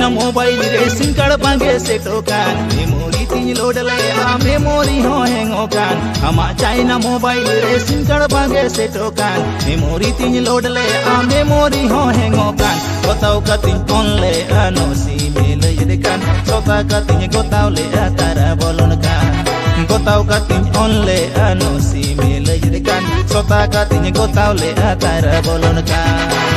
China mobile racing card bange setokan memory tin load le a memory ho hang okan ama China mobile racing card bange setokan memory tin load le a memory ho hang okan gotau katin on le ano si mele yedekan sota katin gotau le atara bolon kan gotau katin on le ano si mele yedekan sota katin gotau le atara bolon kan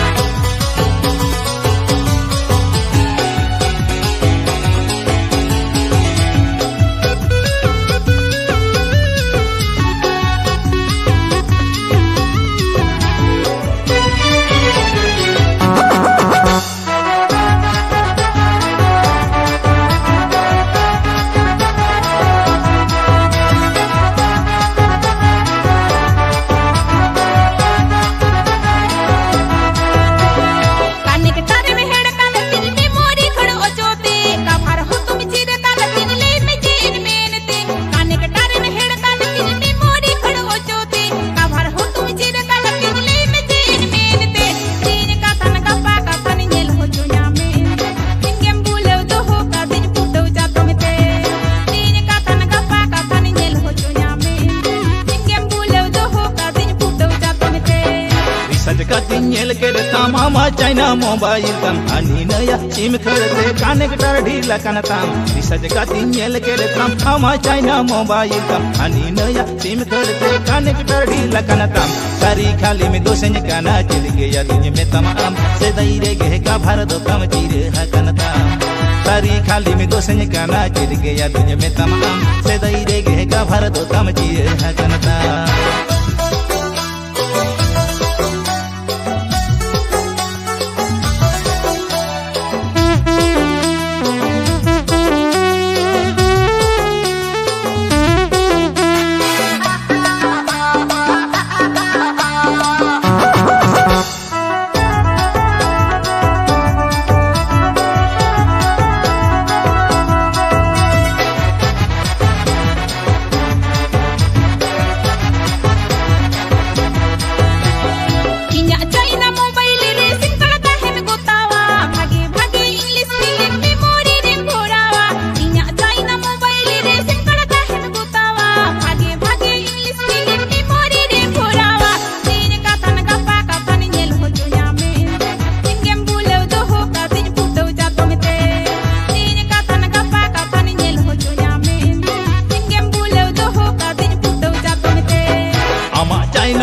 Katinel kere tamama China mobile tam ani naya sim kharte connector ढीला कनताम research katinel kere tamama China mobile tam ani naya sim kharte connector ढीला कनताम सारी खाली में दो संज काना चल गया तुझे में तमाम से दईरे गे का भारत कम चीर है कनताम सारी खाली में दो संज काना चल गया तुझे में तमाम से दईरे गे का भारत कम चीर है कनताम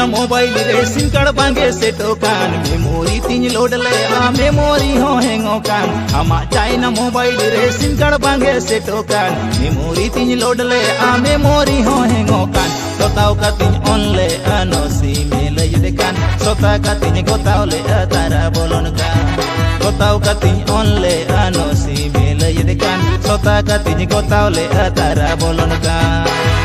मोबाइल रेसिंग कर बांगे से टोकान मेमोरी तीन लोड ले आ मेमोरी हो हैंगो कान हमा चाइना मोबाइल रेसिंग कर बांगे से टोकान मेमोरी तीन लोड ले आ मेमोरी हो हैंगो कान गोताव का तीन ऑन ले अनो सी मेले यदेकान सोता का तीन गोताव ले तारा बोलन कान गोताव का तीन ऑन ले अनो सी मेले यदेकान सोता का तीन गोताव ले तारा बोलन कान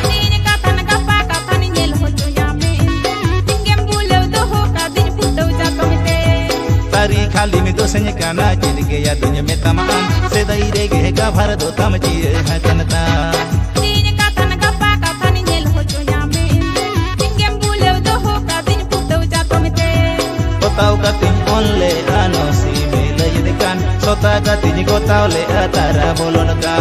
सारी खाली में दो संज काना चल गया तुझे में तमाम से दईरे गे का भारत कम चीर है कनता तीन का तन का पा का तन नेल हो जोया में तिंगेम बुले दो हो का दिन पुटो जा तो में ते गोताव का तीन ऑन ले अनो सी में ले यदकान सोता का तीन गोताव ले तारा बोलन का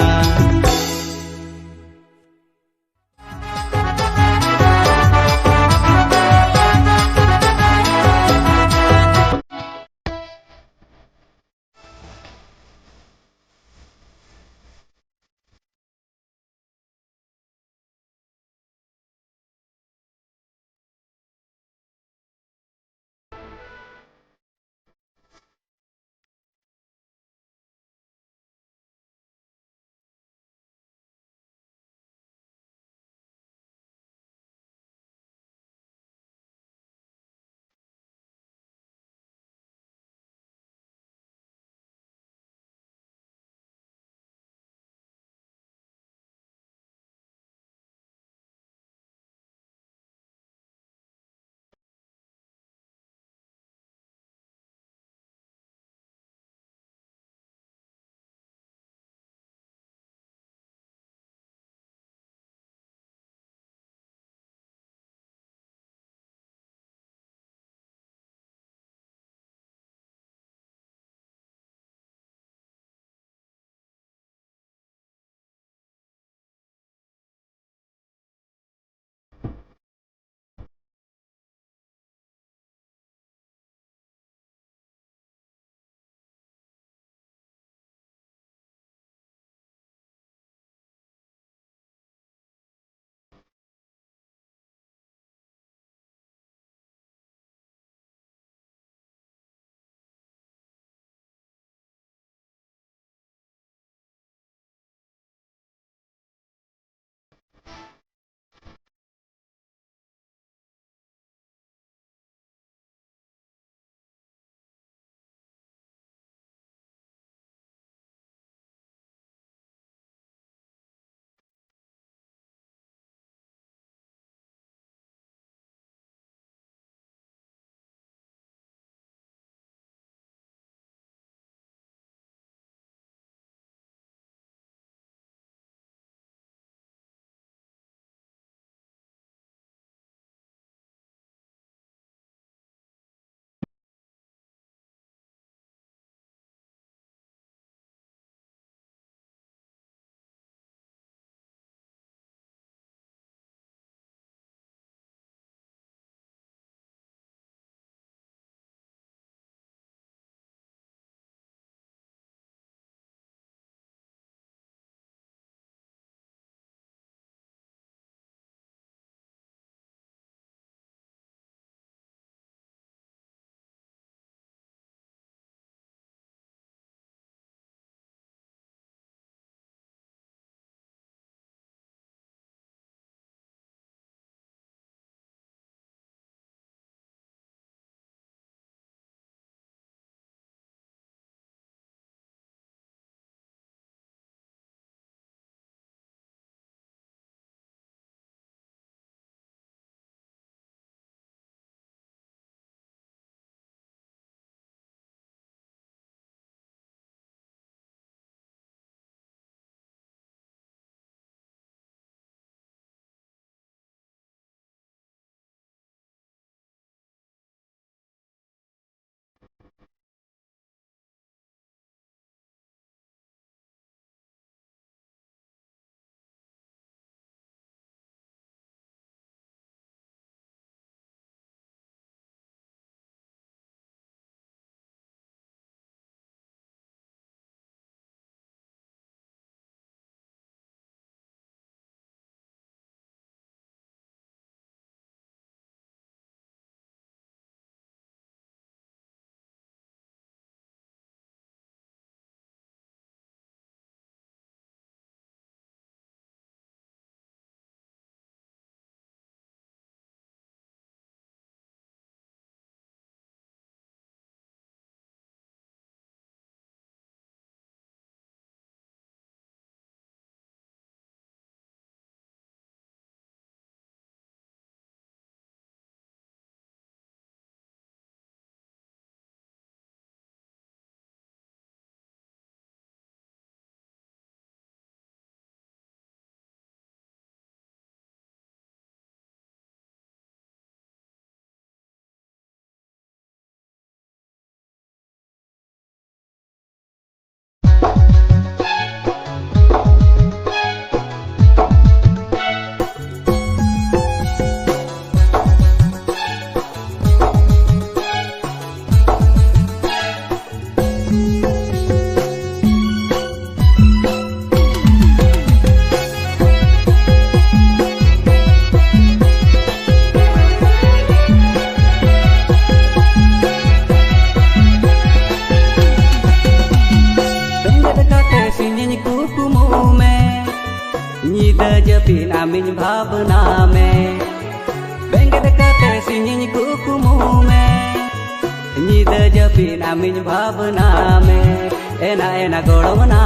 नींद जपीन आमिन भावना में एना एना गोड़मना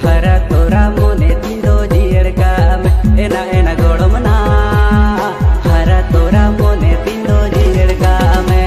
हरा तोरा मोने तिंदो जियर का में एना एना गोड़मना हरा तोरा मोने तिंदो जियर का में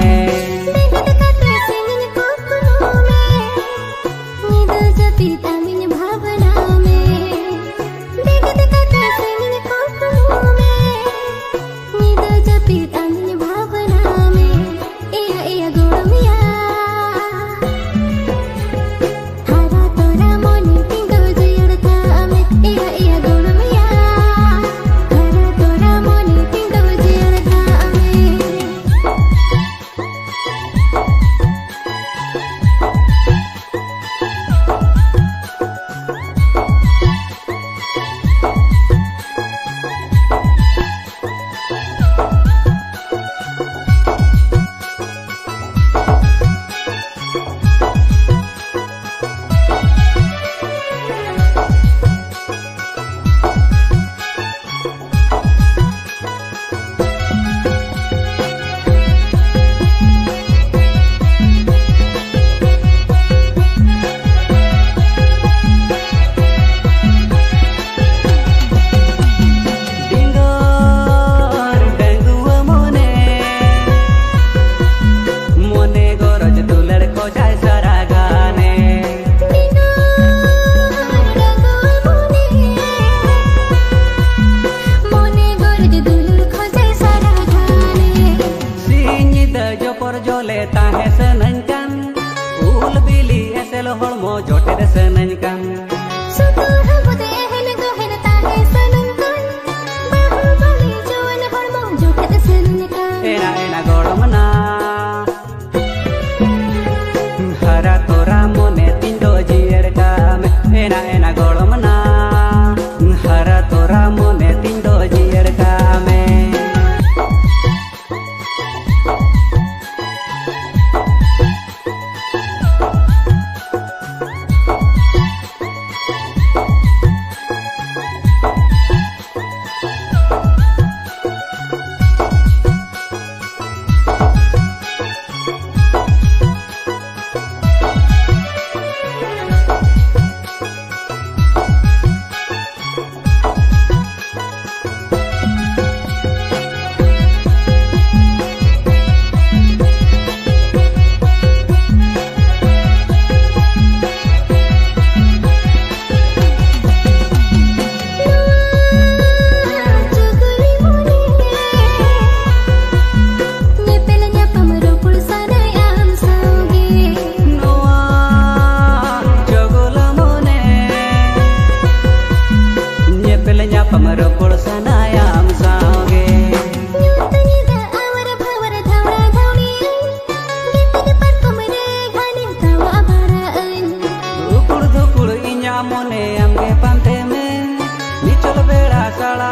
हरा तोरा मोने तिंदो जियर का में एना एना गोड़मना हरा तोरा मोने तिंदो जियर का में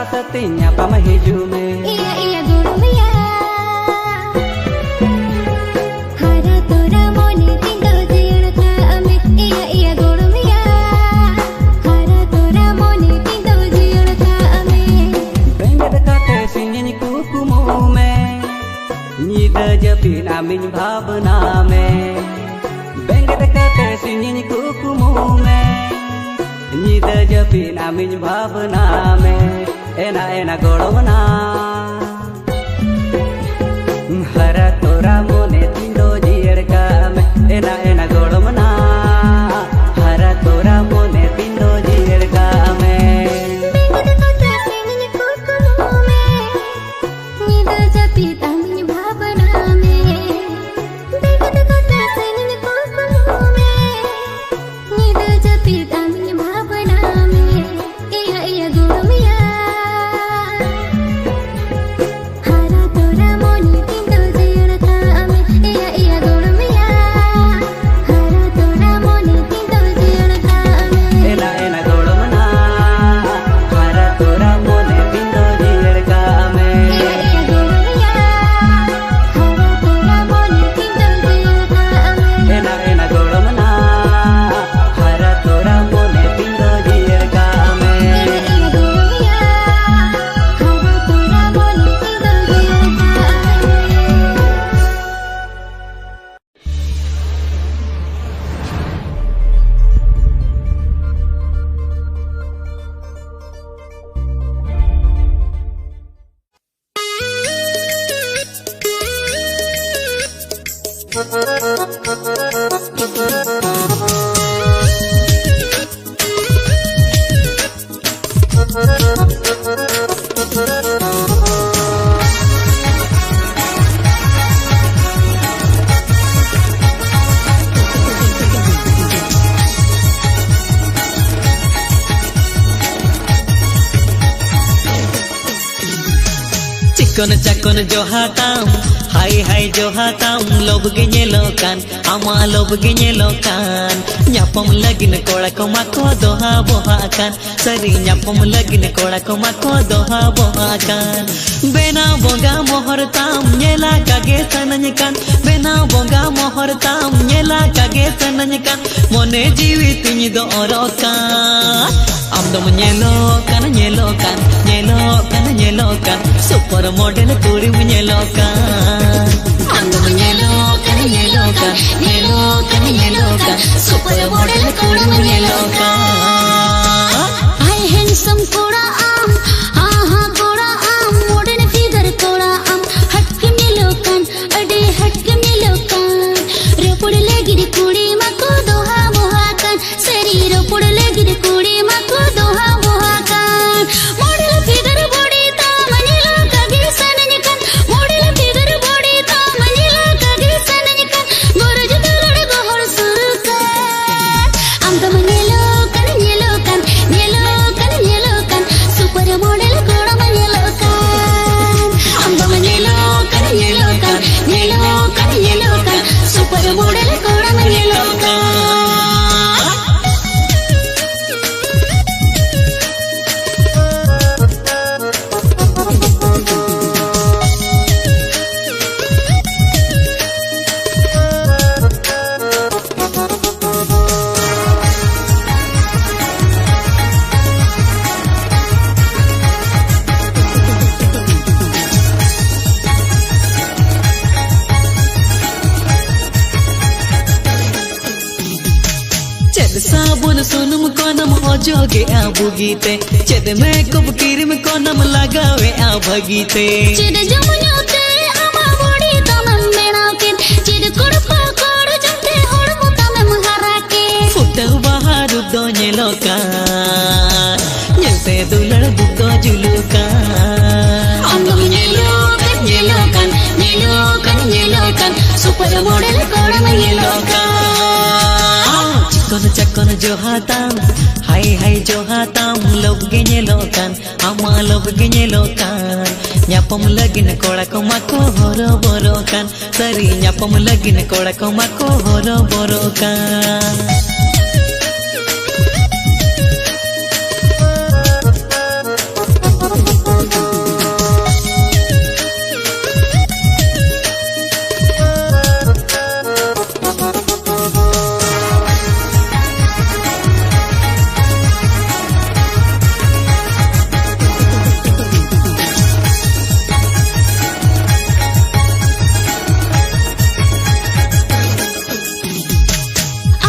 Setinya pama hijume iya iya gurumya hara tora mone tindo jirta ame iya iya gurumya hara tora mone tindo jirta ame benga dekate sinjini kukumu me nida japin amin bhavna me benga dekate sinjini kukumu me nida japin amin bhavna me एना एना गोड़मना हरा तोरा मोने तिंदो जियर का में एना एना गोड़मना हरा तोरा मोने तिंदो जियर का में चिकन चकन जो हाताम हाय हाय जो हाताम लोब गे ñelokan ama lob गे ñelokan nyapam lagin kola ko mako doha bohakan sari nyapam lagin kola ko mako doha bohakan bena bonga mohor tam ñela kage sanankan bena bonga mohor tam ñela kage sanankan mone jiwi tini do orokan am dom ñelokan ñelokan ñelokan ñelokan super model kuri ñelokan am dom ñelokan ñelokan ñelokan ñelokan super model kuri ñelokan I handsome koda am aha koda am modern figure koda am hatke melokan ade hatke melokan ropod legidi kudi mako doha mohakan sari ropod legidi kudi mako doha mohakan model figure body ta manila kage sananikan model figure body ta manila kage sananikan goroj dalad gohor surkan am da melokan melokan melokan melokan super model koda melokan am da melokan melokan melokan melokan super model koda melokan साबुन सुनम कोनम ओजोगे आ बुगीते चेद makeup cream कोनम लगावे आ भगीते चिद जमुनोते ama body tamam menake चिद kodpa kod jamte hormo tamam harake foot बाहर दो ñelokan ñelte dulad dugo julukan am melokan melokan melokan melokan super model koda melokan चिकन चकन जो हाताम हाय हाय जो हाताम लोब गे ñelokan ama lob गे ñelokan nyapam lagin kola ko mako horo borokan sari nyapam lagin kola ko mako horo borokan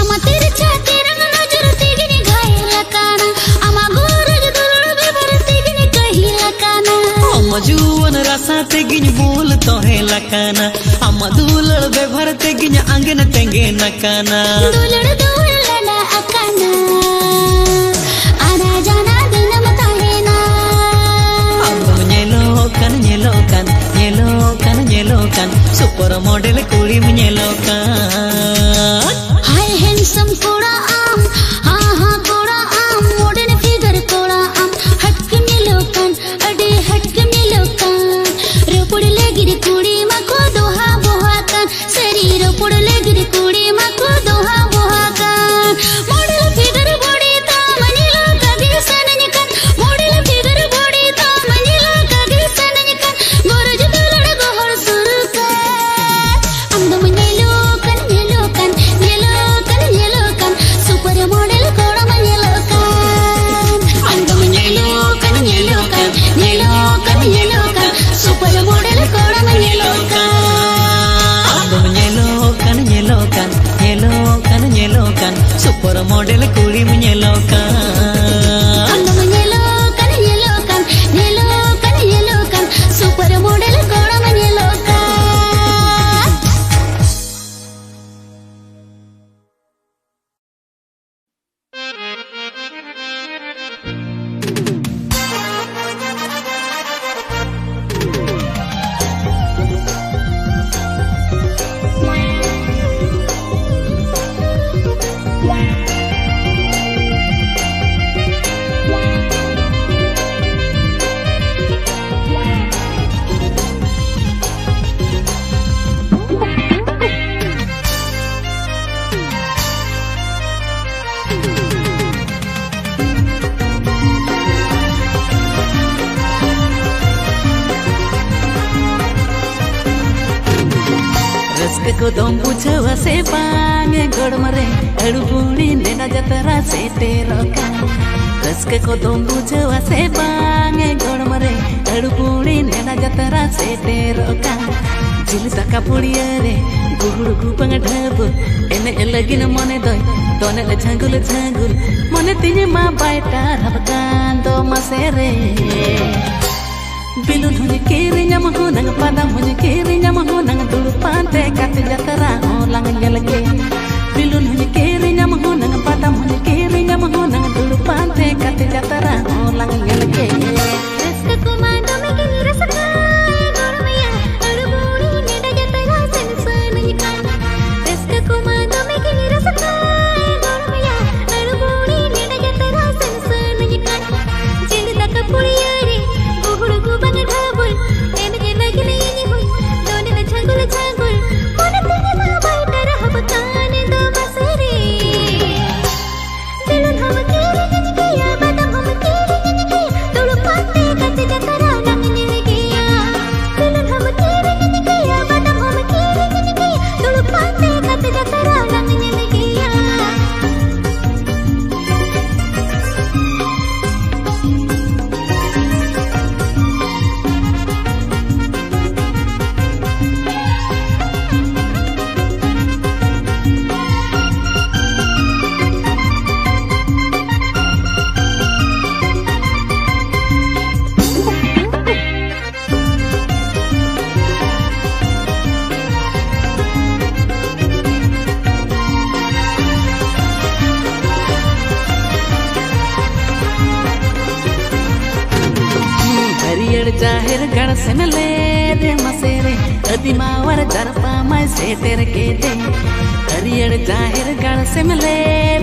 ama tircha terang nazar tigini ghayla kana ama goroj dulad bebar tigini kahila kana amma juwan rasa tegin bol to he lakana amma dulad bevar tegin angena tenge nakana dulad dulana akana ana jana dinam tahena amma ñelokan ñelokan ñelokan ñelokan super model kuri ñelokan I handsome koda am aha koda am modern figure koda am hatke melokan ade hatke melokan ropod legidi kudi mako doha bohakan sari ropod legidi kudi mako doha bohakan model figure body ta manila kage sananikan model figure body ta manila kage sananikan goroj dalad gohor surkan am da melokan melokan melokan melokan super model koda melokan am da melokan melokan melokan melokan super model koda melokan ñelokan ñelokan ñelokan रस्के को दम बुझवा से बांगे गोड़मरे अड़बुड़ी नेना जतरा से तेरोका रस्के को दम बुझवा से बांगे गोड़मरे अड़बुड़ी नेना जतरा से तेरोका जिल तका पुड़िया रे गुहुड़ गुपंग ढब एने लगिन मने दोय दोने झांगुल झांगुल मने तिने मा बायटा रबकान दो मसेरे बिलुन हुनी kiri nyama ho nang padam huny kiri nyama ho nang dulu pante kate jatara ho lang nyalke bilun huny kiri nyama ho nang padam huny kiri nyama ho nang dulu pante kate jatara ho lang nyalke रस्क कुमांडो में किनी रसका गोरमैया अड़बुड़ी नेडा जतरा सेंसन निकान रस्क कुमांडो में किनी रसका गोरमैया अड़बुड़ी नेडा जतरा सेंसन निकान जिल तक पुड़िया रे गुहुड़ गुबंग ढाबुल एने लगिन इनी हुई दोने न झांगुल झांगुल मोने तिने मा बायटा रहबकान दो बसरे दिलन हम केरी निकिया बादाम हम केरी निकिया तुलु पाते कते जतरा नंग निकिया दिलन हम केरी निकिया बादाम हम केरी निकिया तुलु पाते कते जतरा नंग निकिया हरियर जाहिर गढ़ से मिले रे मसेरे अदिमावर दरपा मैं से तेरे के दे हरियर जाहिर गढ़ से मिले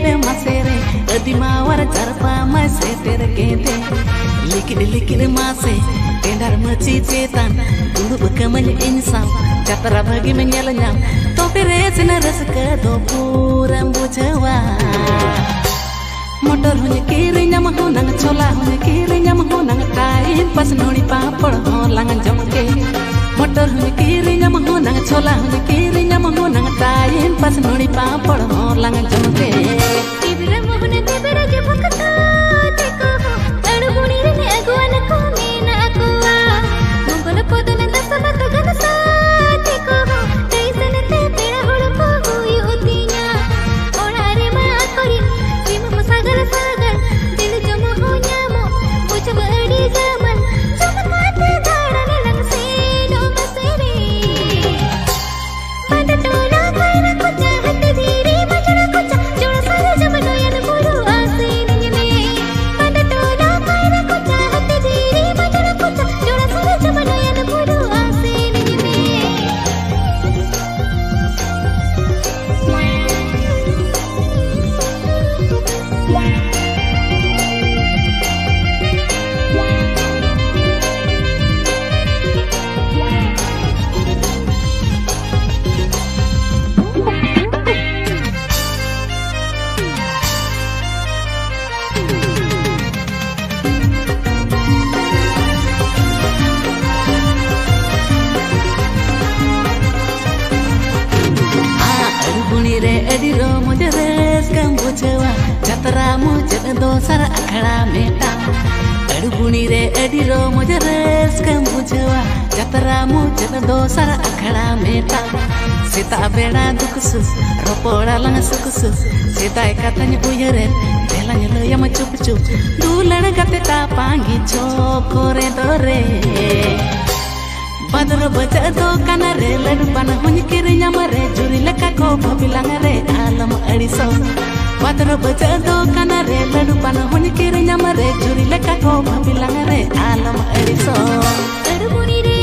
रे मसेरे अदिमावर दरपा मैं से तेरे के दे लिकिन माँ से टेंडर मची चेतन दुड़ुब कमल इंसान जतरा भगी में nyal nyam तो फिर ऐसे न रस कर दो पूरा बुझवा motor हुny kiri nyama ho nang chola huny kiri nyama ho nang time pas noni papad ho lang jomke motor huny kiri nyama ho nang chola huny kiri nyama ho nang time pas noni papad ho lang jomke Tibra Mohan Tibra के भक्ता देखो अड़बुड़ी रे अगुवन को मेना aqua मंगल पदन दसमत गनसा देखो कैसन ते पेड़ा होड़ को हुई उतिया ओणारे मा करी सिम सागर सागर दिल जम हो न्यामो कुछ बड़ी जमन चमकाते धारन लंग से नो मसेरे पटटोला खाइना कुछ हट धीरे बचड़ा कुछ जोड़ सारे जमनो यन पुरु आसे निजने पटटोला खाइना कुछ हट धीरे बचड़ा कुछ जोड़ सारे जमनो यन पुरु आसे निजने अड़बुड़ी रे अडिरो मुझे रेस कम बुझवा जतरा मुझे दोसर अखड़ा मेटा अड़बुड़ी रे अडिरो मुझे रेस कम बुझवा जतरा मुझे दोसर अखड़ा मेटा सीता बेड़ा दुखसु रोपोड़ा लंग सुखसु सीता एकतन उयरे बेलंग लयम चुप चुप दूलड़ गते तापांगी छोकोरे दोरे बदर बजा दो काना रे लडु पान हुny kiri nyama re juri leka ko bilang re alam adiso बदर बजा दो काना रे लडु पान हुny kiri nyama re juri leka ko bilang re alam adiso अड़बुड़ी रे